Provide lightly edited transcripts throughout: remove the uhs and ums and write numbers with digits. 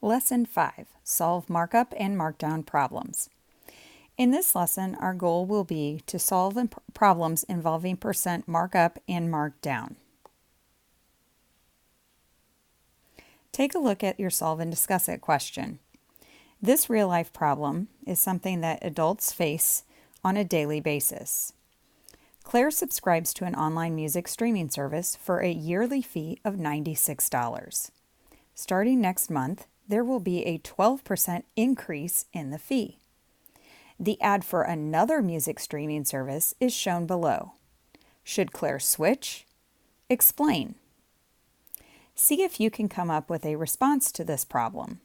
Lesson 5, Solve Markup and Markdown Problems. In this lesson, our goal will be to solve problems involving percent markup and markdown. Take a look at your Solve and Discuss It question. This real-life problem is something that adults face on a daily basis. Claire subscribes to an online music streaming service for a yearly fee of $96. Starting next month, there will be a 12% increase in the fee. The ad for another music streaming service is shown below. Should Claire switch? Explain. See if you can come up with a response to this problem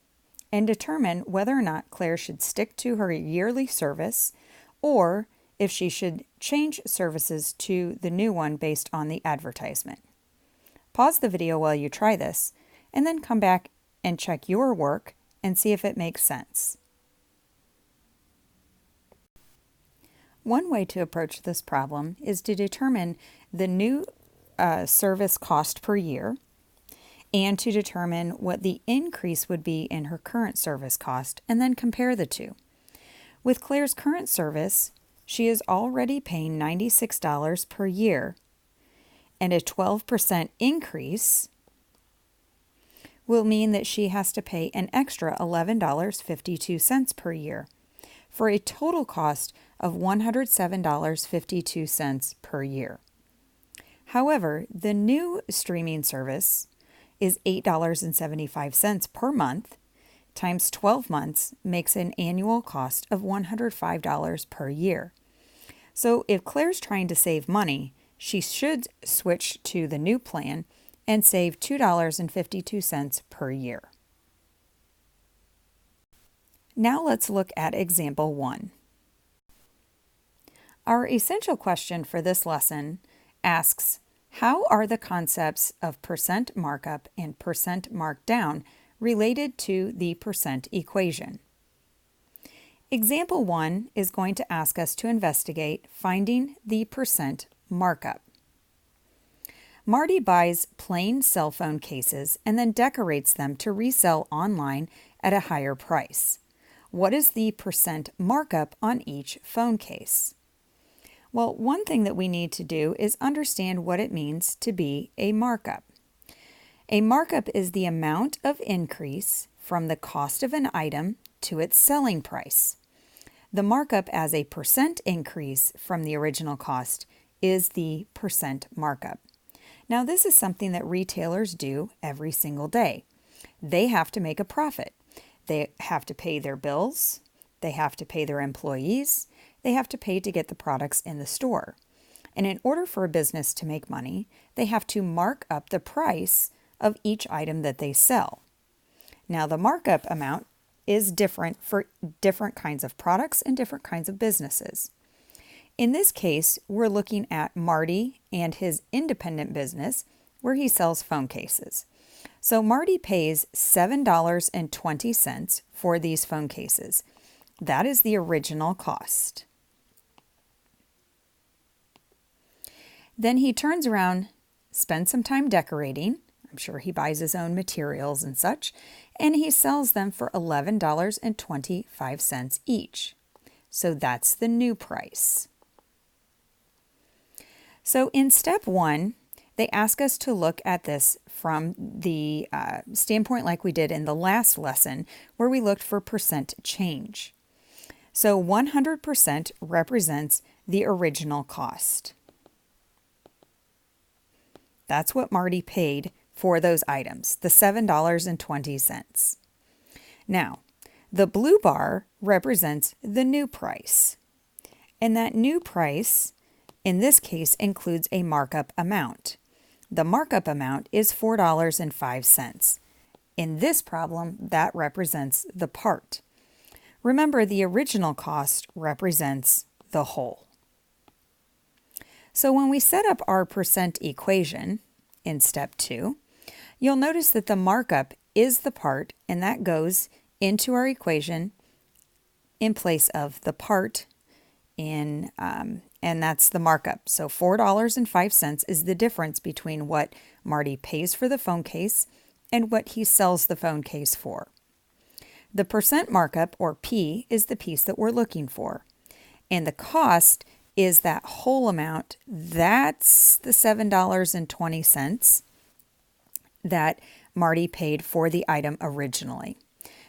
and determine whether or not Claire should stick to her yearly service or if she should change services to the new one based on the advertisement. Pause the video while you try this and then come back and check your work and see if it makes sense. One way to approach this problem is to determine the new service cost per year and to determine what the increase would be in her current service cost and then compare the two. With Claire's current service, she is already paying $96 per year, and a 12% increase will mean that she has to pay an extra $11.52 per year for a total cost of $107.52 per year. However, the new streaming service is $8.75 per month times 12 months makes an annual cost of $105 per year. So if Claire's trying to save money, she should switch to the new plan and save $2.52 per year. Now let's look at example 1. Our essential question for this lesson asks, how are the concepts of percent markup and percent markdown related to the percent equation? Example 1 is going to ask us to investigate finding the percent markup. Marty buys plain cell phone cases and then decorates them to resell online at a higher price. What is the percent markup on each phone case? Well, one thing that we need to do is understand what it means to be a markup. A markup is the amount of increase from the cost of an item to its selling price. The markup as a percent increase from the original cost is the percent markup. Now, this is something that retailers do every single day. They have to make a profit. They have to pay their bills. They have to pay their employees. They have to pay to get the products in the store. And in order for a business to make money, they have to mark up the price of each item that they sell. Now, the markup amount is different for different kinds of products and different kinds of businesses. In this case, we're looking at Marty and his independent business where he sells phone cases. So Marty pays $7.20 for these phone cases. That is the original cost. Then he turns around, spends some time decorating. I'm sure he buys his own materials and such, and he sells them for $11.25 each. So that's the new price. So in step 1, they ask us to look at this from the standpoint like we did in the last lesson where we looked for percent change. So 100% represents the original cost. That's what Marty paid for those items, the $7.20. Now, the blue bar represents the new price. And that new price in this case includes a markup amount. The markup amount is $4.05. In this problem, that represents the part. Remember, the original cost represents the whole. So when we set up our percent equation in step 2, you'll notice that the markup is the part, and that goes into our equation in place of the part and that's the markup. So $4.05 is the difference between what Marty pays for the phone case and what he sells the phone case for. The percent markup, or P, is the piece that we're looking for. And the cost is that whole amount. That's the $7.20 that Marty paid for the item originally.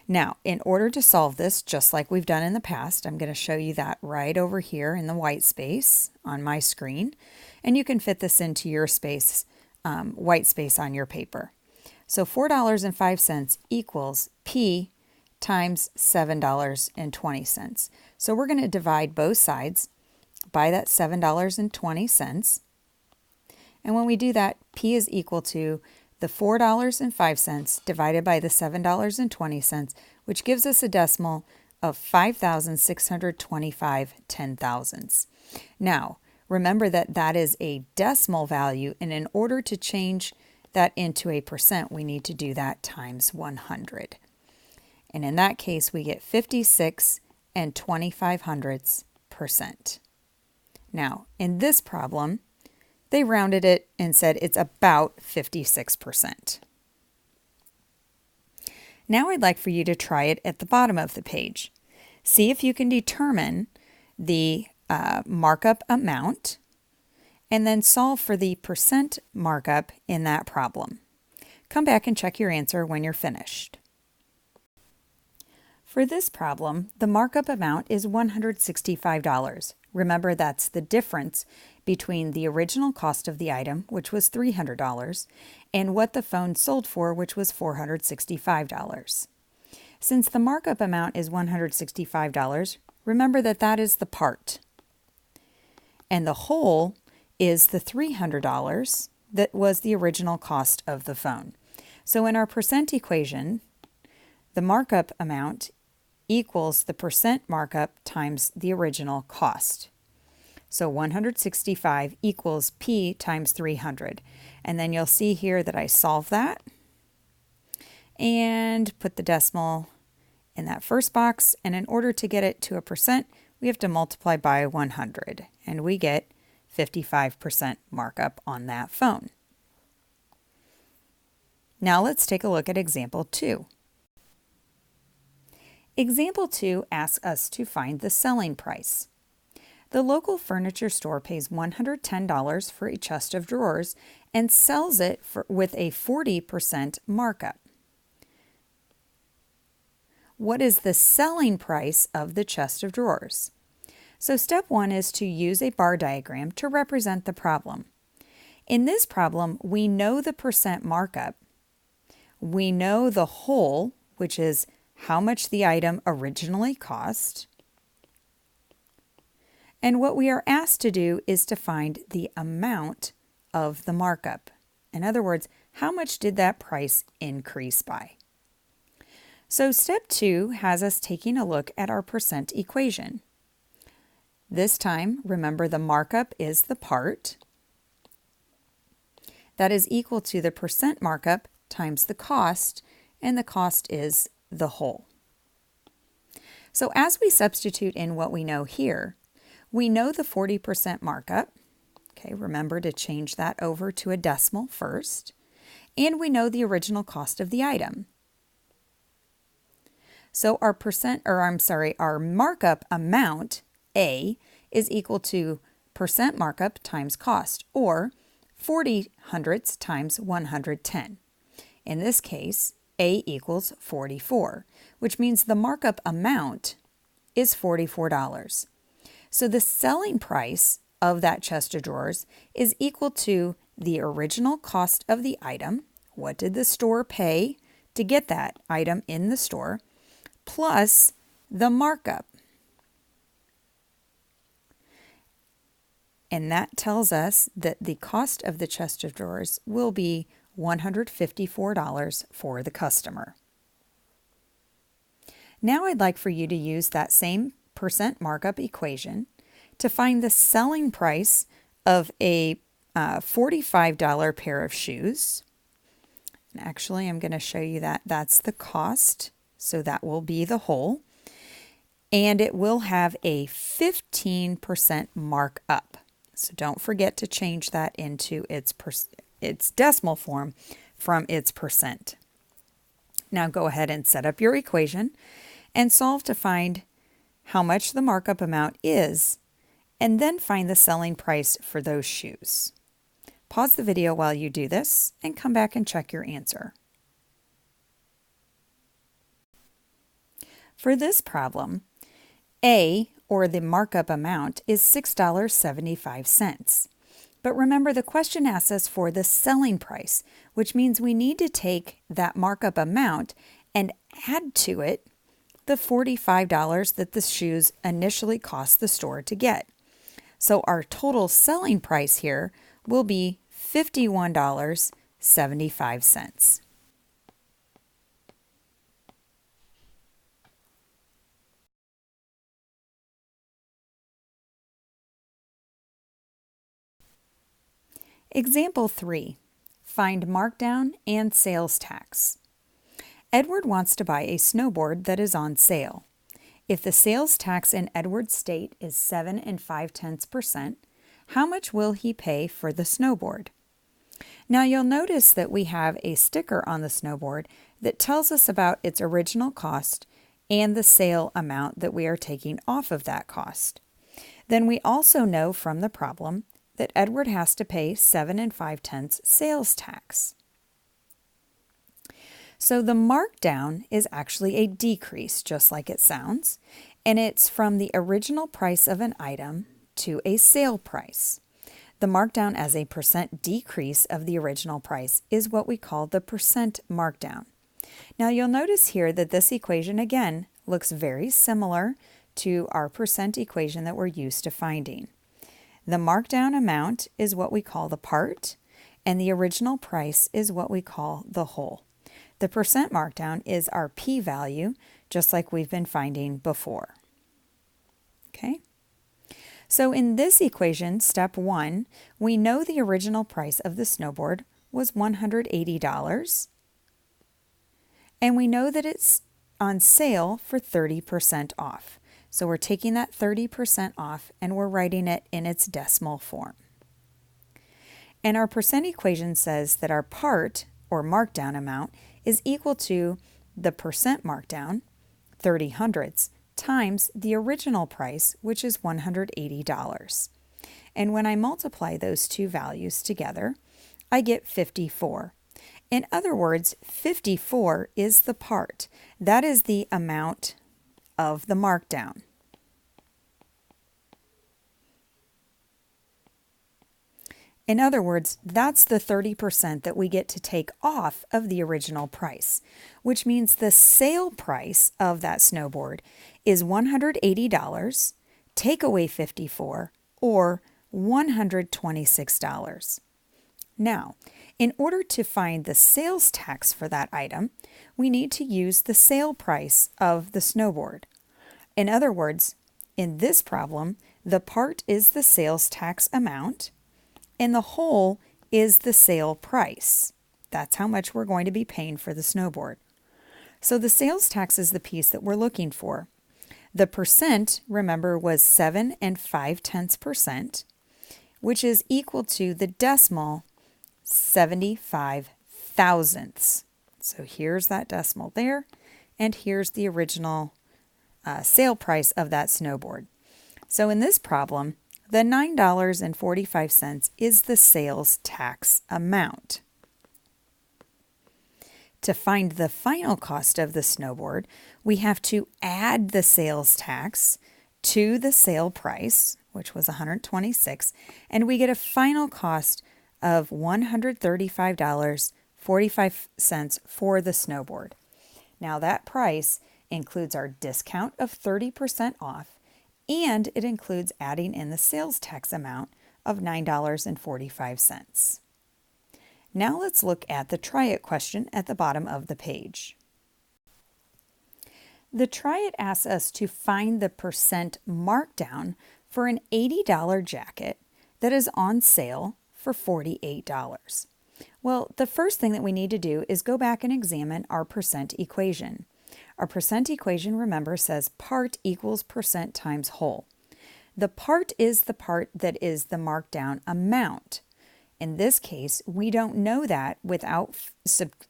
Now, in order to solve this, just like we've done in the past, I'm going to show you that right over here in the white space on my screen. And you can fit this into your space, white space on your paper. So $4.05 equals P times $7.20. So we're going to divide both sides by that $7.20. And when we do that, P is equal to the $4.05 divided by the $7.20, which gives us a decimal of 5,625 ten-thousandths. Now, remember that that is a decimal value, and in order to change that into a percent, we need to do that times 100. And in that case, we get 56 and 25/100%. Now, in this problem, they rounded it and said it's about 56%. Now I'd like for you to try it at the bottom of the page. See if you can determine the markup amount and then solve for the percent markup in that problem. Come back and check your answer when you're finished. For this problem, the markup amount is $165. Remember, that's the difference between the original cost of the item, which was $300, and what the phone sold for, which was $465. Since the markup amount is $165, remember that that is the part. And the whole is the $300 that was the original cost of the phone. So in our percent equation, the markup amount equals the percent markup times the original cost. So 165 equals P times 300. And then you'll see here that I solve that and put the decimal in that first box. And in order to get it to a percent, we have to multiply by 100. And we get 55% markup on that phone. Now let's take a look at example 2. Example 2 asks us to find the selling price. The local furniture store pays $110 for a chest of drawers and sells it with a 40% markup. What is the selling price of the chest of drawers? So step 1 is to use a bar diagram to represent the problem. In this problem, we know the percent markup. We know the whole, which is how much the item originally cost. And what we are asked to do is to find the amount of the markup. In other words, how much did that price increase by? So step 2 has us taking a look at our percent equation. This time, remember the markup is the part. That is equal to the percent markup times the cost, and the cost is the whole. So as we substitute in what we know here, we know the 40% markup. Okay, remember to change that over to a decimal first. And we know the original cost of the item. So our our markup amount, A, is equal to percent markup times cost, or 40/100 times 110. In this case, A equals 44, which means the markup amount is $44. So the selling price of that chest of drawers is equal to the original cost of the item. What did the store pay to get that item in the store? Plus the markup. And that tells us that the cost of the chest of drawers will be $154 for the customer. Now I'd like for you to use that same percent markup equation to find the selling price of a $45 pair of shoes. And actually, I'm going to show you that that's the cost, so that will be the whole. And it will have a 15% markup. So don't forget to change that into its decimal form from its percent. Now go ahead and set up your equation and solve to find how much the markup amount is, and then find the selling price for those shoes. Pause the video while you do this and come back and check your answer. For this problem, A, or the markup amount, is $6.75. But remember, the question asks us for the selling price, which means we need to take that markup amount and add to it the $45 that the shoes initially cost the store to get. So our total selling price here will be $51.75. Example 3. Find markdown and sales tax. Edward wants to buy a snowboard that is on sale. If the sales tax in Edward's state is 7 5/10%, how much will he pay for the snowboard? Now you'll notice that we have a sticker on the snowboard that tells us about its original cost and the sale amount that we are taking off of that cost. Then we also know from the problem that Edward has to pay 7 5/10 sales tax. So the markdown is actually a decrease, just like it sounds, and it's from the original price of an item to a sale price. The markdown as a percent decrease of the original price is what we call the percent markdown. Now you'll notice here that this equation again looks very similar to our percent equation that we're used to finding. The markdown amount is what we call the part, and the original price is what we call the whole. The percent markdown is our p-value, just like we've been finding before. Okay? So in this equation, step 1, we know the original price of the snowboard was $180, and we know that it's on sale for 30% off. So we're taking that 30% off and we're writing it in its decimal form. And our percent equation says that our part, or markdown amount, is equal to the percent markdown, 30 hundredths, times the original price, which is $180. And when I multiply those two values together, I get 54. In other words, 54 is the part. That is the amount of the markdown. In other words, that's the 30% that we get to take off of the original price, which means the sale price of that snowboard is $180, take away 54, or $126. Now, in order to find the sales tax for that item, we need to use the sale price of the snowboard. In other words, in this problem, the part is the sales tax amount, and the whole is the sale price. That's how much we're going to be paying for the snowboard. So the sales tax is the piece that we're looking for. The percent, remember, was 7 5/10%, which is equal to the decimal 75 thousandths. So here's that decimal there, and here's the original sale price of that snowboard. So in this problem, the $9.45 is the sales tax amount. To find the final cost of the snowboard, we have to add the sales tax to the sale price, which was $126, and we get a final cost of $135.45 for the snowboard. Now that price includes our discount of 30% off, and it includes adding in the sales tax amount of $9.45. Now let's look at the try it question at the bottom of the page. The try it asks us to find the percent markdown for an $80 jacket that is on sale for $48. Well, the first thing that we need to do is go back and examine our percent equation. Our percent equation, remember, says part equals percent times whole. The part is the part that is the markdown amount. In this case, we don't know that without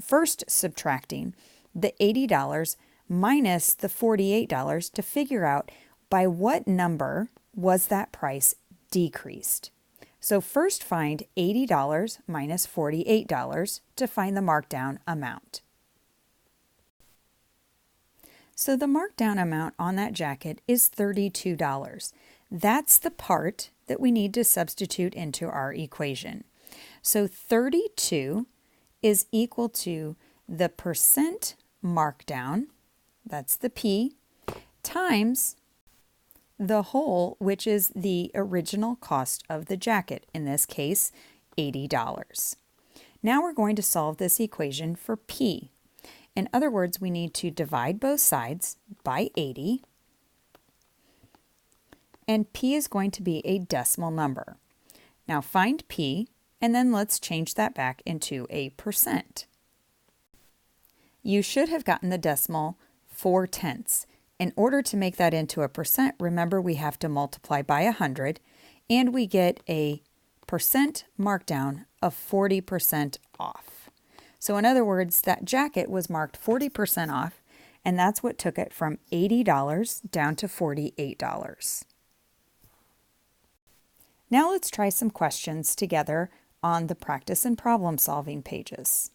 first subtracting the $80 minus the $48 to figure out by what number was that price decreased. So first find $80 minus $48 to find the markdown amount. So the markdown amount on that jacket is $32. That's the part that we need to substitute into our equation. So 32 is equal to the percent markdown, that's the P, times the whole, which is the original cost of the jacket, in this case, $80. Now we're going to solve this equation for P. In other words, we need to divide both sides by 80, and P is going to be a decimal number. Now find P, and then let's change that back into a percent. You should have gotten the decimal 4/10. In order to make that into a percent, remember we have to multiply by 100, and we get a percent markdown of 40% off. So in other words, that jacket was marked 40% off, and that's what took it from $80 down to $48. Now let's try some questions together on the practice and problem solving pages.